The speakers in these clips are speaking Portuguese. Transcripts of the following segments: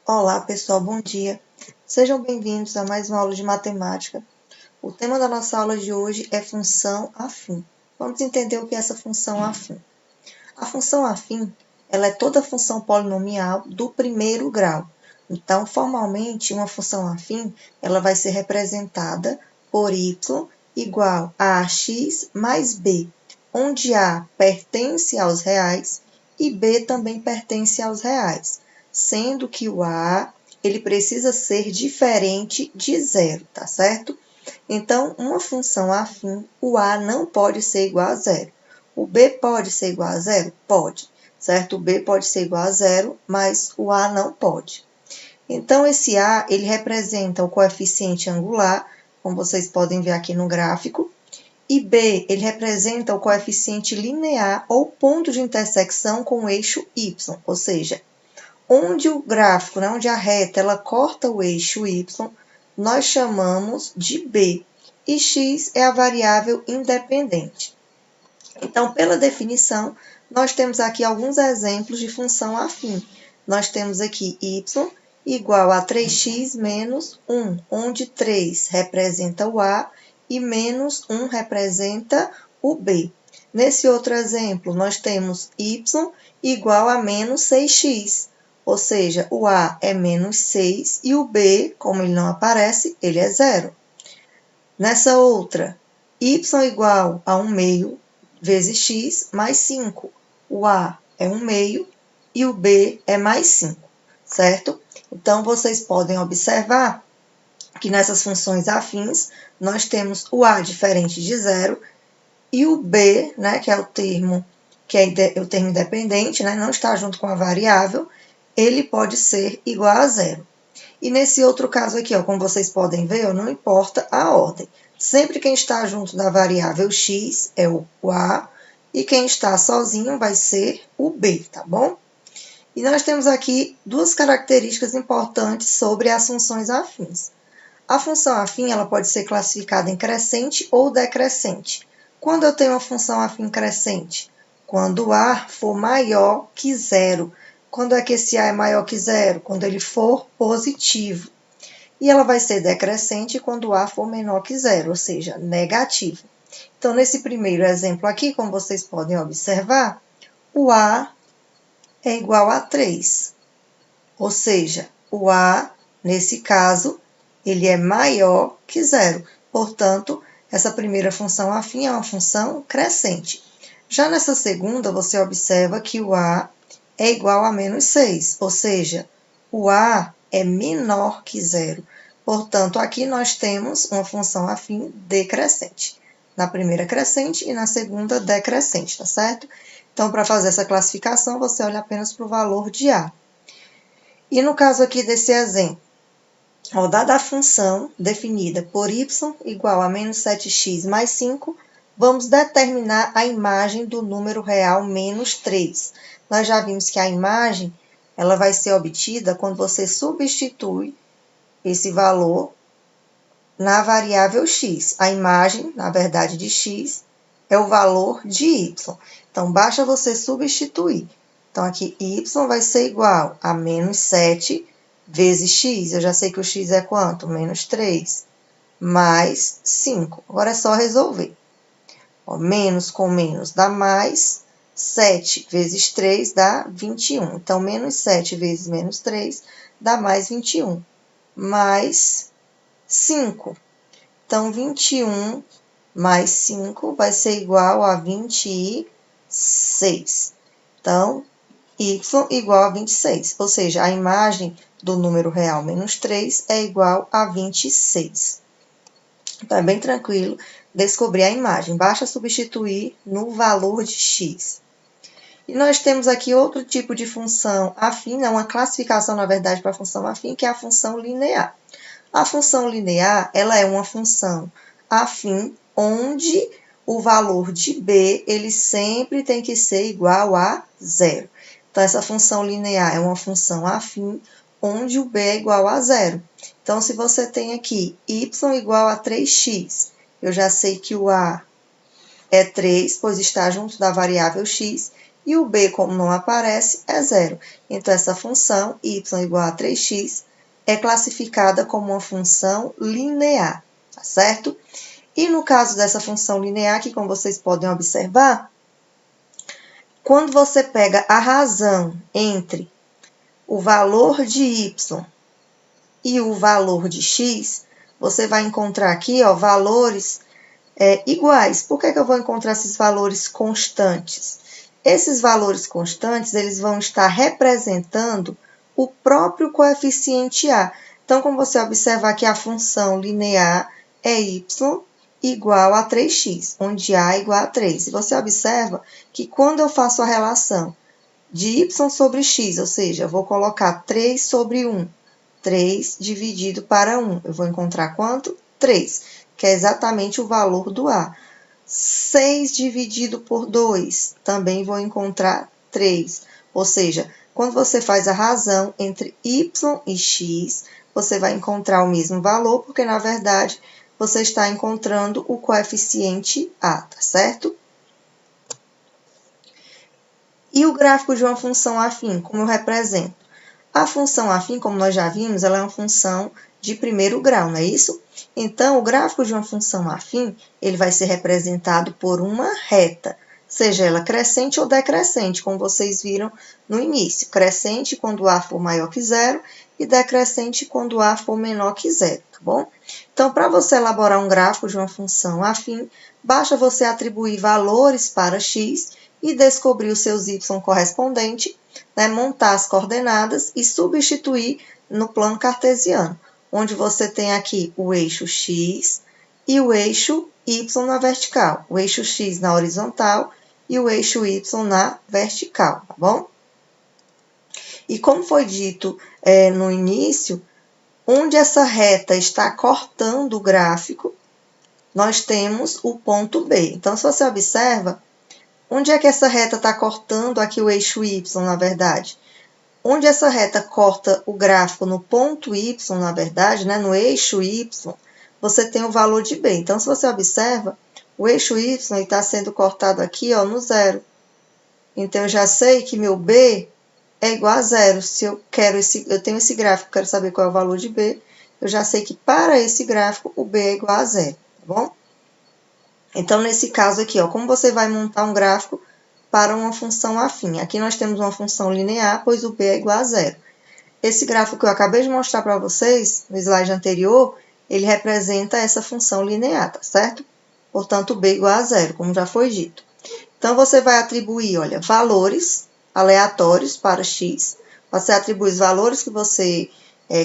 Olá, pessoal, bom dia. Sejam bem-vindos a mais uma aula de matemática. O tema da nossa aula de hoje é função afim. Vamos entender o que é essa função afim. A função afim, ela é toda função polinomial do primeiro grau. Então, formalmente, uma função afim, ela vai ser representada por y igual a x mais b, onde a pertence aos reais e b também pertence aos reais, sendo que o a ele precisa ser diferente de zero, tá certo? Então, uma função afim, o a não pode ser igual a zero. O b pode ser igual a zero? Pode, certo? O b pode ser igual a zero, mas o a não pode. Então, esse a, ele representa o coeficiente angular, como vocês podem ver aqui no gráfico, e b, ele representa o coeficiente linear ou ponto de intersecção com o eixo y, ou seja, onde o gráfico, né, onde a reta ela corta o eixo y, nós chamamos de b, e x é a variável independente. Então, pela definição, nós temos aqui alguns exemplos de função afim. Nós temos aqui y igual a 3x menos 1, onde 3 representa o a e menos 1 representa o b. Nesse outro exemplo, nós temos y igual a menos 6x, ou seja, o a é menos 6 e o b, como ele não aparece, ele é zero. Nessa outra, y igual a 1 meio vezes x mais 5. O a é 1 meio e o b é mais 5, certo? Então, vocês podem observar que nessas funções afins, nós temos o a diferente de zero e o b, né, que é o termo independente, né, não está junto com a variável, ele pode ser igual a zero. E nesse outro caso aqui, ó, como vocês podem ver, não importa a ordem. Sempre quem está junto da variável x é o a, e quem está sozinho vai ser o b, tá bom? E nós temos aqui duas características importantes sobre as funções afins. A função afim ela pode ser classificada em crescente ou decrescente. Quando eu tenho uma função afim crescente? Quando o a for maior que zero. Quando é que esse a é maior que zero? Quando ele for positivo. E ela vai ser decrescente quando o a for menor que zero, ou seja, negativo. Então, nesse primeiro exemplo aqui, como vocês podem observar, o a é igual a 3. Ou seja, o a, nesse caso, ele é maior que zero. Portanto, essa primeira função afim é uma função crescente. Já nessa segunda, você observa que o a é igual a menos 6, ou seja, o a é menor que zero. Portanto, aqui nós temos uma função afim decrescente. Na primeira crescente e na segunda decrescente, tá certo? Então, para fazer essa classificação, você olha apenas para o valor de a. E no caso aqui desse exemplo, dada a função definida por y igual a menos 7x mais 5, vamos determinar a imagem do número real menos 3. Nós já vimos que a imagem ela vai ser obtida quando você substitui esse valor na variável x. A imagem, na verdade, de x é o valor de y. Então, basta você substituir. Então, aqui y vai ser igual a menos 7 vezes x. Eu já sei que o x é quanto? Menos 3. Mais 5. Agora é só resolver. Menos com menos dá mais. 7 vezes 3 dá 21. Então, menos 7 vezes menos 3 dá mais 21. Mais 5. Então, 21 mais 5 vai ser igual a 26. Então, y igual a 26. Ou seja, a imagem do número real menos 3 é igual a 26. Então, é bem tranquilo descobrir a imagem. Basta substituir no valor de x. E nós temos aqui outro tipo de função afim, uma classificação, na verdade, para a função afim, que é a função linear. A função linear, ela é uma função afim, onde o valor de b, ele sempre tem que ser igual a zero. Então, essa função linear é uma função afim, onde o b é igual a zero. Então, se você tem aqui y igual a 3x, eu já sei que o a é 3, pois está junto da variável x, E o b, como não aparece, é zero. Então, essa função, y igual a 3x, é classificada como uma função linear, tá certo? E no caso dessa função linear, que como vocês podem observar, quando você pega a razão entre o valor de y e o valor de x, você vai encontrar aqui, ó, valores iguais. Por que eu vou encontrar esses valores constantes? Esses valores constantes, eles vão estar representando o próprio coeficiente a. Então, como você observar que a função linear é y igual a 3x, onde a é igual a 3. E você observa que quando eu faço a relação de y sobre x, ou seja, eu vou colocar 3 sobre 1, 3 dividido para 1, eu vou encontrar quanto? 3, que é exatamente o valor do a. 6 dividido por 2, também vou encontrar 3. Ou seja, quando você faz a razão entre y e x, você vai encontrar o mesmo valor, porque, na verdade, você está encontrando o coeficiente a, tá certo? E o gráfico de uma função afim, como eu represento? A função afim, como nós já vimos, ela é uma função de primeiro grau, não é isso? Então, o gráfico de uma função afim, ele vai ser representado por uma reta, seja ela crescente ou decrescente, como vocês viram no início. Crescente quando a for maior que zero e decrescente quando a for menor que zero, tá bom? Então, para você elaborar um gráfico de uma função afim, basta você atribuir valores para x e descobrir os seus y correspondentes, né, montar as coordenadas e substituir no plano cartesiano, onde você tem aqui o eixo x e o eixo y na vertical, o eixo x na horizontal e o eixo y na vertical, tá bom? E como foi dito no início, onde essa reta está cortando o gráfico, nós temos o ponto B. Então, se você observa, onde é que essa reta está cortando aqui o eixo y, na verdade? Onde essa reta corta o gráfico no ponto y, na verdade, né, no eixo y, você tem o valor de b. Então, se você observa, o eixo y está sendo cortado aqui, ó, no zero. Então, eu já sei que meu b é igual a zero. Se eu tenho esse gráfico, quero saber qual é o valor de b, eu já sei que para esse gráfico o b é igual a zero, tá bom? Então, nesse caso aqui, ó, como você vai montar um gráfico para uma função afim? Aqui nós temos uma função linear, pois o b é igual a zero. Esse gráfico que eu acabei de mostrar para vocês, no slide anterior, ele representa essa função linear, tá certo? Portanto, b igual a zero, como já foi dito. Então, você vai atribuir, olha, valores aleatórios para x. Você atribui os valores que você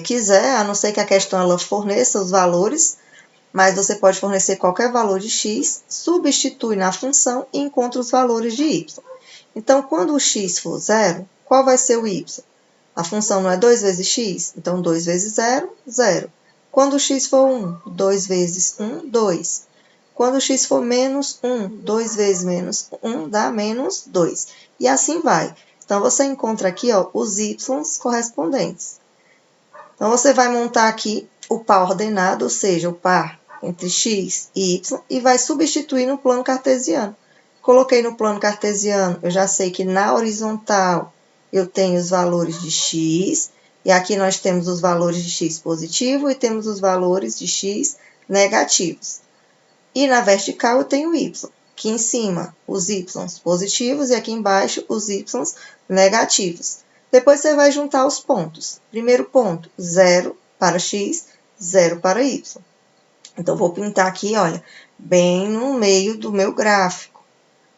quiser, a não ser que a questão ela forneça os valores, mas você pode fornecer qualquer valor de x, substitui na função e encontra os valores de y. Então, quando o x for zero, qual vai ser o y? A função não é 2 vezes x? Então, 2 vezes 0, 0. Quando o x for 1, 2 vezes 1, 2. Quando o x for menos 1, 2 vezes menos 1 dá menos 2. E assim vai. Então, você encontra aqui ó, os y correspondentes. Então, você vai montar aqui o par ordenado, ou seja, o par entre x e y, e vai substituir no plano cartesiano. Coloquei no plano cartesiano, eu já sei que na horizontal eu tenho os valores de x, e aqui nós temos os valores de x positivo e temos os valores de x negativos. E na vertical eu tenho y, aqui em cima os y positivos e aqui embaixo os y negativos. Depois você vai juntar os pontos. Primeiro ponto, 0 para x, 0 para y. Então, vou pintar aqui, olha, bem no meio do meu gráfico,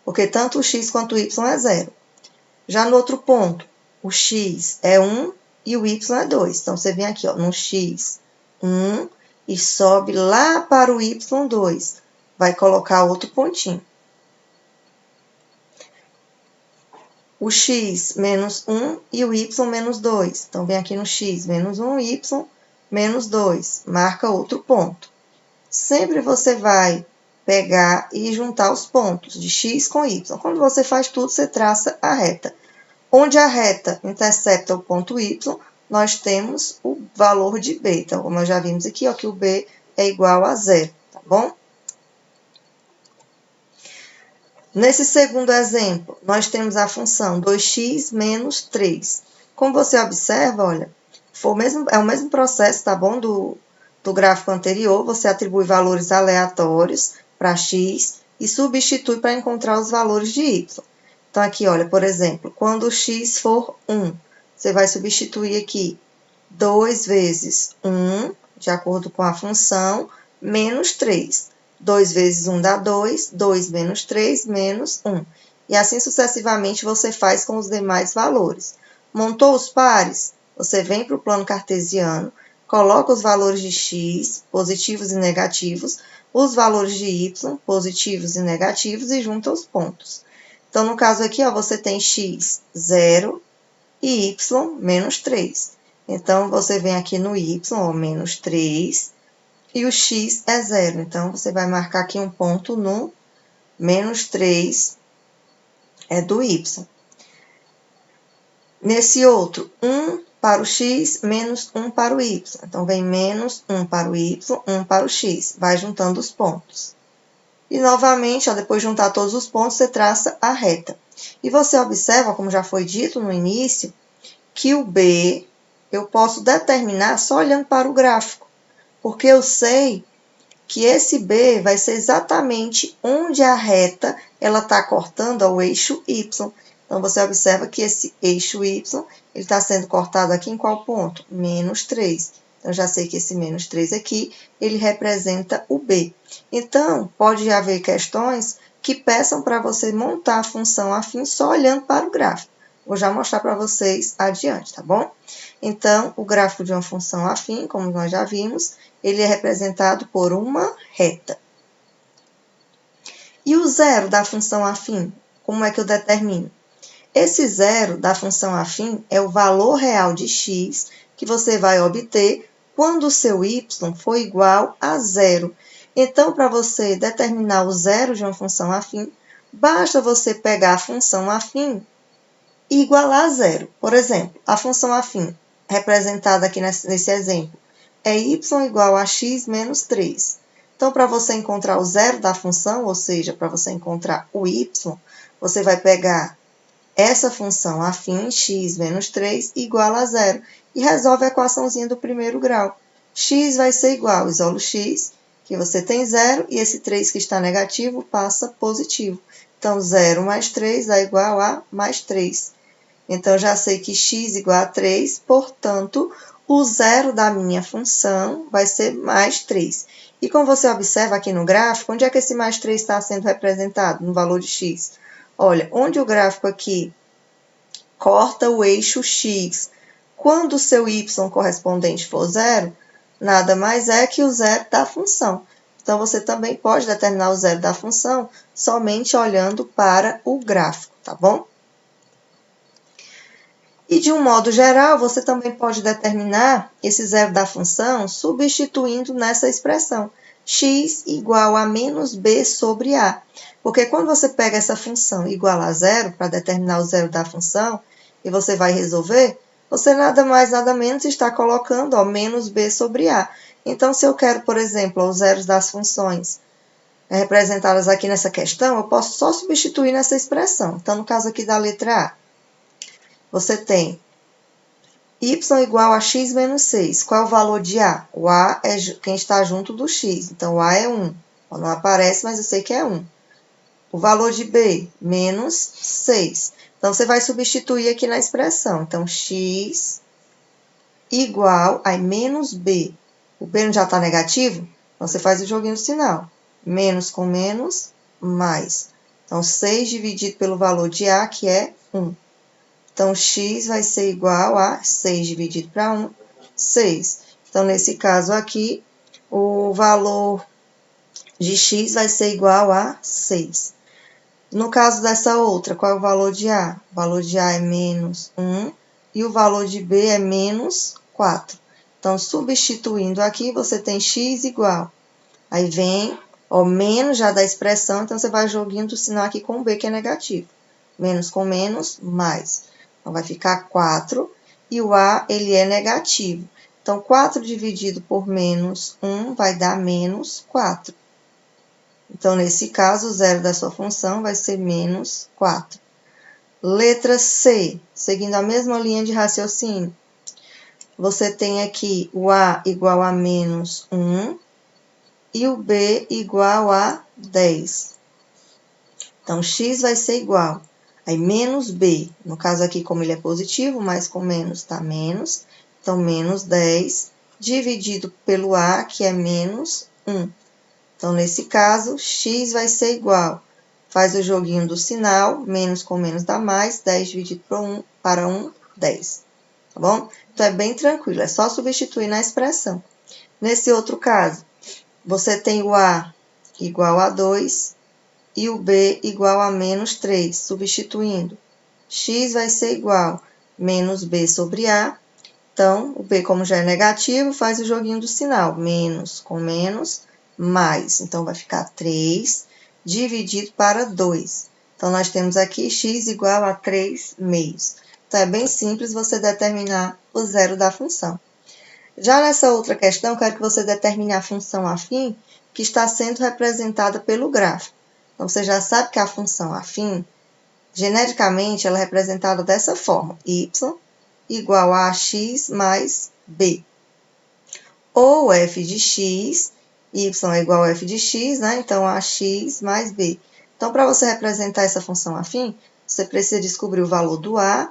porque tanto o x quanto o y é 0. Já no outro ponto, o x é 1 e o y é 2. Então, você vem aqui, ó, no x, 1, e sobe lá para o y, 2. Vai colocar outro pontinho. O x menos 1 e o y menos 2. Então, vem aqui no x menos 1, y menos 2. Marca outro ponto. Sempre você vai pegar e juntar os pontos de x com y. Quando você faz tudo, você traça a reta. Onde a reta intercepta o ponto y, nós temos o valor de b. Então, como nós já vimos aqui, ó, que o b é igual a zero, tá bom? Nesse segundo exemplo, nós temos a função 2x menos 3. Como você observa, olha, é o mesmo processo, tá bom, do gráfico anterior. Você atribui valores aleatórios para x e substitui para encontrar os valores de y. Então, aqui, olha, por exemplo, quando x for 1, você vai substituir aqui 2 vezes 1, de acordo com a função, menos 3. 2 vezes 1 dá 2, 2 menos 3, menos 1. E assim sucessivamente você faz com os demais valores. Montou os pares? Você vem para o plano cartesiano, coloca os valores de x, positivos e negativos, os valores de y, positivos e negativos, e junta os pontos. Então, no caso aqui, ó, você tem x, 0, e y, menos 3. Então, você vem aqui no y, ó, menos 3, e o x é 0. Então, você vai marcar aqui um ponto no menos 3 do y. Nesse outro, 1 para o x, menos 1 para o y. Então, vem menos 1 para o y, 1 para o x. Vai juntando os pontos. E, novamente, ó, depois de juntar todos os pontos, você traça a reta. E você observa, como já foi dito no início, que o b eu posso determinar só olhando para o gráfico, porque eu sei que esse B vai ser exatamente onde a reta está cortando ao eixo Y. Então, você observa que esse eixo Y está sendo cortado aqui em qual ponto? Menos 3. Então, já sei que esse menos 3 aqui, ele representa o B. Então, pode haver questões que peçam para você montar a função afim só olhando para o gráfico. Vou já mostrar para vocês adiante, tá bom? Então, o gráfico de uma função afim, como nós já vimos, ele é representado por uma reta. E o zero da função afim, como é que eu determino? Esse zero da função afim é o valor real de x que você vai obter quando o seu y for igual a zero. Então, para você determinar o zero de uma função afim, basta você pegar a função afim e igualar a zero. Por exemplo, a função afim, representada aqui nesse exemplo, é y igual a x menos 3. Então, para você encontrar o zero da função, ou seja, para você encontrar o y, você vai pegar essa função afim, x menos 3, igual a zero, e resolve a equaçãozinha do primeiro grau. X vai ser igual, isolo x, que você tem zero, e esse 3 que está negativo passa positivo. Então, 0 mais 3 dá igual a mais 3. Então, já sei que x igual a 3, portanto, o zero da minha função vai ser mais 3. E como você observa aqui no gráfico, onde é que esse mais 3 está sendo representado no valor de x? Olha, onde o gráfico aqui corta o eixo x, quando o seu y correspondente for zero, nada mais é que o zero da função. Então, você também pode determinar o zero da função somente olhando para o gráfico, tá bom? E, de um modo geral, você também pode determinar esse zero da função substituindo nessa expressão, x igual a menos b sobre a. Porque quando você pega essa função igual a zero, para determinar o zero da função, e você vai resolver, você nada mais, nada menos está colocando ó, menos b sobre a. Então, se eu quero, por exemplo, os zeros das funções representadas aqui nessa questão, eu posso só substituir nessa expressão. Então, no caso aqui da letra A, você tem y igual a x menos 6. Qual é o valor de A? O A é quem está junto do x. Então, o A é 1. Não aparece, mas eu sei que é 1. O valor de B, menos 6. Então, você vai substituir aqui na expressão. Então, x igual a menos B. O B não já está negativo? Então, você faz o joguinho do sinal. Menos com menos, mais. Então, 6 dividido pelo valor de A, que é 1. Então, x vai ser igual a 6 dividido para 1, 6. Então, nesse caso aqui, o valor de x vai ser igual a 6. No caso dessa outra, qual é o valor de A? O valor de A é menos 1 e o valor de B é menos 4. Então, substituindo aqui, você tem x igual. Aí vem, ó, menos já da expressão, então você vai joguinho do sinal aqui com o B, que é negativo. Menos com menos, mais. Então, vai ficar 4, e o A, ele é negativo. Então, 4 dividido por menos 1 vai dar menos 4. Então, nesse caso, o zero da sua função vai ser menos 4. Letra C, seguindo a mesma linha de raciocínio. Você tem aqui o A igual a menos 1 e o B igual a 10. Então, x vai ser igual. Aí, menos B, no caso aqui, como ele é positivo, mais com menos está menos. Então, menos 10 dividido pelo A, que é menos 1. Então, nesse caso, x vai ser igual. Faz o joguinho do sinal, menos com menos dá mais, 10 dividido para 1, 10. Tá bom? Então, é bem tranquilo, é só substituir na expressão. Nesse outro caso, você tem o A igual a 2 e o B igual a menos 3, substituindo. X vai ser igual a menos B sobre A. Então, o B, como já é negativo, faz o joguinho do sinal. Menos com menos, mais. Então, vai ficar 3 dividido para 2. Então, nós temos aqui x igual a 3 meios. Então, é bem simples você determinar o zero da função. Já nessa outra questão, eu quero que você determine a função afim que está sendo representada pelo gráfico. Então, você já sabe que a função afim, genericamente, ela é representada dessa forma. Y igual a x mais b. Ou f de x, y é igual a f de x, né? Então, ax mais b. Então, para você representar essa função afim, você precisa descobrir o valor do a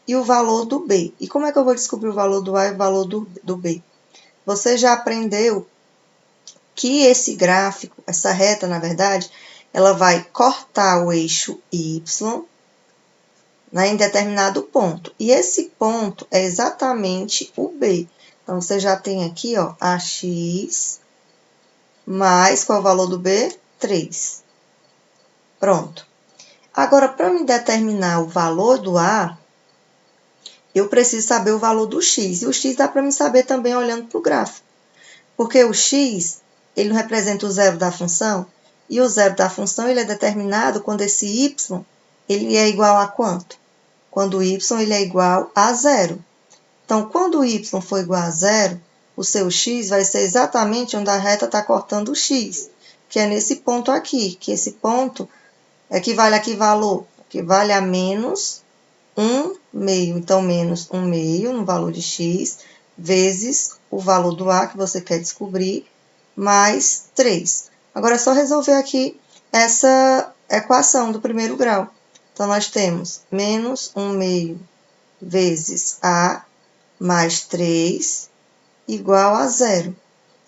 e o valor do b. E como é que eu vou descobrir o valor do a e o valor do b? Você já aprendeu que esse gráfico, essa reta, na verdade, ela vai cortar o eixo y, né, em determinado ponto. E esse ponto é exatamente o B. Então, você já tem aqui, ó, ax mais, qual é o valor do B? 3. Pronto. Agora, para me determinar o valor do A, eu preciso saber o valor do x. E o x dá para me saber também olhando para o gráfico. Porque o x, ele não representa o zero da função, e o zero da função ele é determinado quando esse y ele é igual a quanto? Quando o y ele é igual a zero. Então, quando o y for igual a zero, o seu x vai ser exatamente onde a reta está cortando o x, que é nesse ponto aqui, que esse ponto equivale a que valor? Equivale a menos 1 meio. Então, menos 1 meio no valor de x, vezes o valor do a que você quer descobrir, mais 3. Agora, é só resolver aqui essa equação do primeiro grau. Então, nós temos menos 1 meio vezes a mais 3 igual a zero.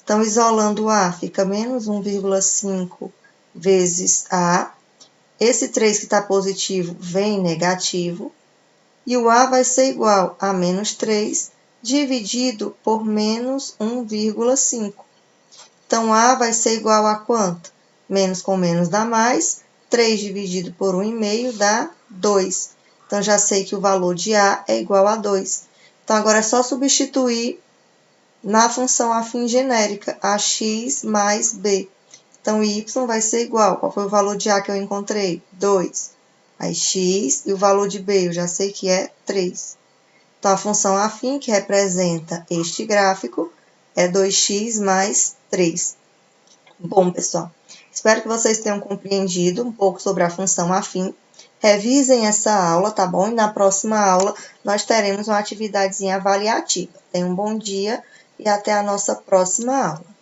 Então, isolando o a, fica menos 1,5 vezes a. Esse 3 que está positivo vem negativo. E o a vai ser igual a menos 3 dividido por menos 1,5. Então, a vai ser igual a quanto? Menos com menos dá mais. 3 dividido por 1,5 dá 2. Então, já sei que o valor de a é igual a 2. Então, agora é só substituir na função afim genérica, ax mais b. Então, y vai ser igual. Qual foi o valor de a que eu encontrei? 2. Aí, x, e o valor de b eu já sei que é 3. Então, a função afim que representa este gráfico é 2x mais 3. Bom, pessoal, espero que vocês tenham compreendido um pouco sobre a função afim. Revisem essa aula, tá bom? E na próxima aula nós teremos uma atividadezinha avaliativa. Tenham um bom dia e até a nossa próxima aula.